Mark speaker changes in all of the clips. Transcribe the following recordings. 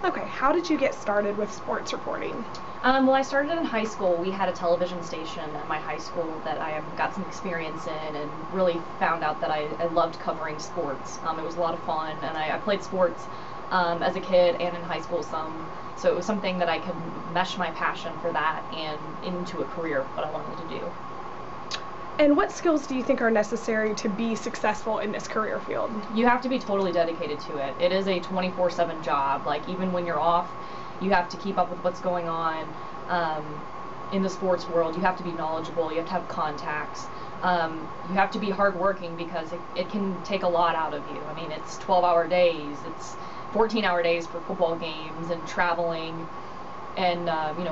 Speaker 1: Okay, how did you get started with sports reporting?
Speaker 2: Well, I started in high school. We had a television station at my high school that I got some experience in and really found out that I loved covering sports. It was a lot of fun, and I played sports as a kid and in high school some. So it was something that I could mesh my passion for that and into a career, what I wanted to do.
Speaker 1: And what skills do you think are necessary to be successful in this career field?
Speaker 2: You have to be totally dedicated to it. It is a 24/7 job. Like, even when you're off, you have to keep up with what's going on in the sports world. You have to be knowledgeable. You have to have contacts. You have to be hardworking because it can take a lot out of you. I mean, it's 12-hour days. It's 14-hour days for football games and traveling and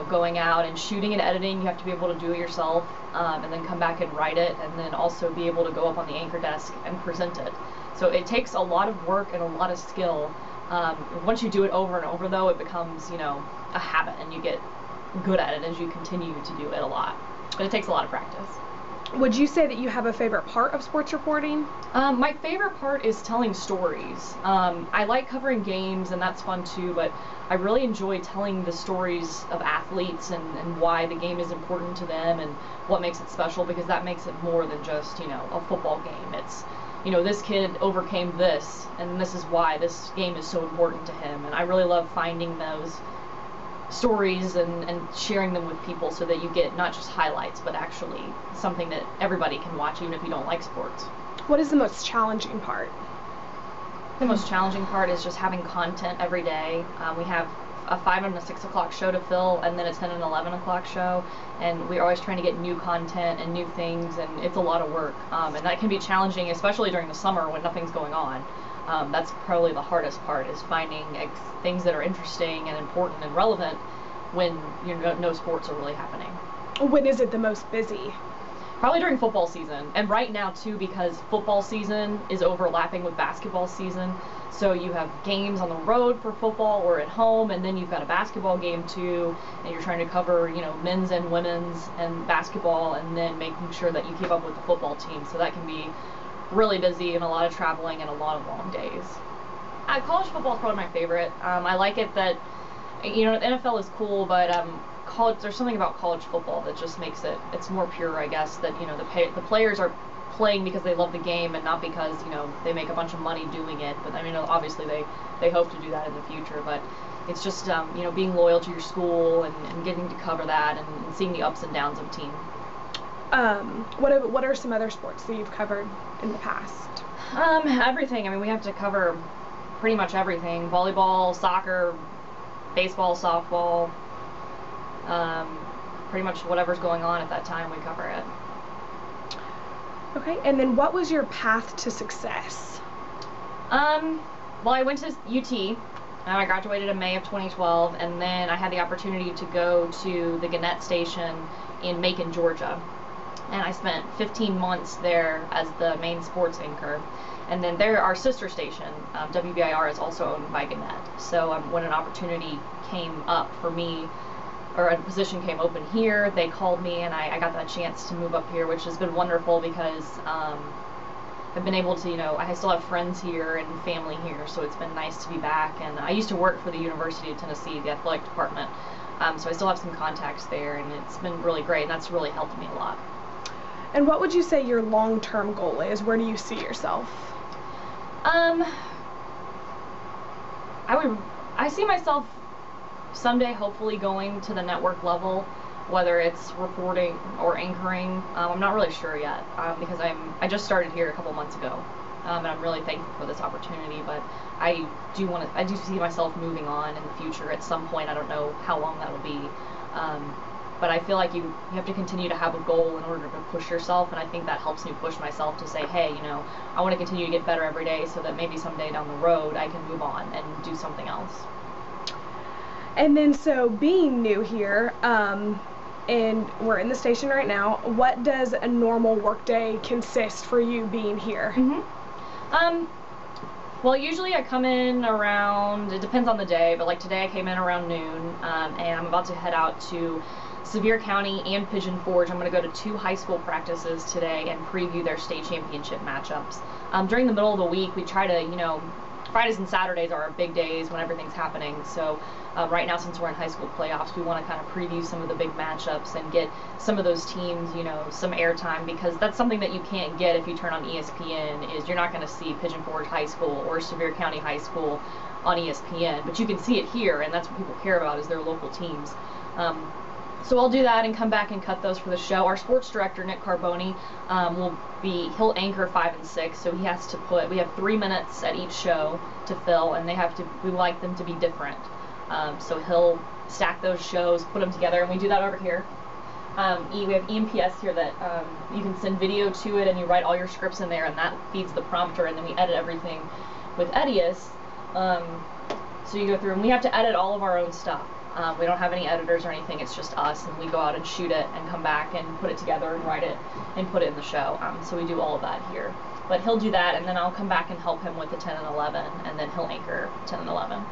Speaker 2: going out and shooting and editing. You have to be able to do it yourself, and then come back and write it, and then also be able to go up on the anchor desk and present it. So it takes a lot of work and a lot of skill. Once you do it over and over, though, it becomes a habit, and you get good at it as you continue to do it a lot. But it takes a lot of practice.
Speaker 1: Would you say that you have a favorite part of sports reporting?
Speaker 2: My favorite part is telling stories. I like covering games, and that's fun too, but I really enjoy telling the stories of athletes and why the game is important to them and what makes it special, because that makes it more than just, a football game. It's, this kid overcame this, and this is why this game is so important to him. And I really love finding those stories and sharing them with people so that you get not just highlights, but actually something that everybody can watch, even if you don't like sports.
Speaker 1: What is the most challenging part?
Speaker 2: The most challenging part is just having content every day. We have a 5 and a 6 o'clock show to fill, and then a 10 and 11 o'clock show, and we're always trying to get new content and new things, and it's a lot of work, and that can be challenging, especially during the summer when nothing's going on. That's probably the hardest part, is finding things that are interesting and important and relevant when no sports are really happening.
Speaker 1: When is it the most busy?
Speaker 2: Probably during football season, and right now too, because football season is overlapping with basketball season. So you have games on the road for football or at home, and then you've got a basketball game too, and you're trying to cover men's and women's and basketball, and then making sure that you keep up with the football team. So that can be really busy and a lot of traveling and a lot of long days. College football is probably my favorite. I like it that the NFL is cool, but there's something about college football that just makes it's more pure, I guess, that the players are playing because they love the game and not because they make a bunch of money doing it. But I mean, obviously they hope to do that in the future, but it's just being loyal to your school and getting to cover that and seeing the ups and downs of a team.
Speaker 1: What are some other sports that you've covered in the past?
Speaker 2: Everything. I mean, we have to cover pretty much everything: volleyball, soccer, baseball, softball. Pretty much whatever's going on at that time, we cover it.
Speaker 1: Okay, and then what was your path to success?
Speaker 2: Well, I went to UT, and I graduated in May of 2012, and then I had the opportunity to go to the Gannett station in Macon, Georgia. And I spent 15 months there as the main sports anchor. And then our sister station, WBIR, is also owned by Gannett. So when an opportunity came up for me, or a position came open here, they called me, and I got that chance to move up here, which has been wonderful because I've been able to, I still have friends here and family here, so it's been nice to be back. And I used to work for the University of Tennessee, the athletic department, so I still have some contacts there, and it's been really great, and that's really helped me a lot.
Speaker 1: And what would you say your long-term goal is? Where do you see yourself?
Speaker 2: I see myself someday hopefully going to the network level, whether it's reporting or anchoring. I'm not really sure yet, because I just started here a couple months ago, and I'm really thankful for this opportunity. But I do see myself moving on in the future at some point. I don't know how long that'll be. But I feel like you have to continue to have a goal in order to push yourself, and I think that helps me push myself to say, hey, I want to continue to get better every day so that maybe someday down the road I can move on and do something else.
Speaker 1: And then, so being new here, and we're in the station right now, what does a normal workday consist for you being here?
Speaker 2: Well, usually I come in around, it depends on the day, but like today I came in around noon, and I'm about to head out to Sevier County and Pigeon Forge. I'm going to go to 2 high school practices today and preview their state championship matchups. During the middle of the week, we try to, Fridays and Saturdays are our big days when everything's happening. So right now, since we're in high school playoffs, we want to kind of preview some of the big matchups and get some of those teams, you know, some airtime, because that's something that you can't get if you turn on ESPN. Is you're not going to see Pigeon Forge High School or Sevier County High School on ESPN, but you can see it here, and that's what people care about, is their local teams. So I'll do that and come back and cut those for the show. Our sports director, Nick Carboni, he'll anchor 5 and 6, so he has to we have 3 minutes at each show to fill, and we like them to be different. So he'll stack those shows, put them together, and we do that over here. We have EMPS here that you can send video to it, and you write all your scripts in there, and that feeds the prompter, and then we edit everything with Edius. So you go through, and we have to edit all of our own stuff. We don't have any editors or anything, it's just us, and we go out and shoot it and come back and put it together and write it and put it in the show. So we do all of that here. But he'll do that, and then I'll come back and help him with the 10 and 11, and then he'll anchor 10 and 11.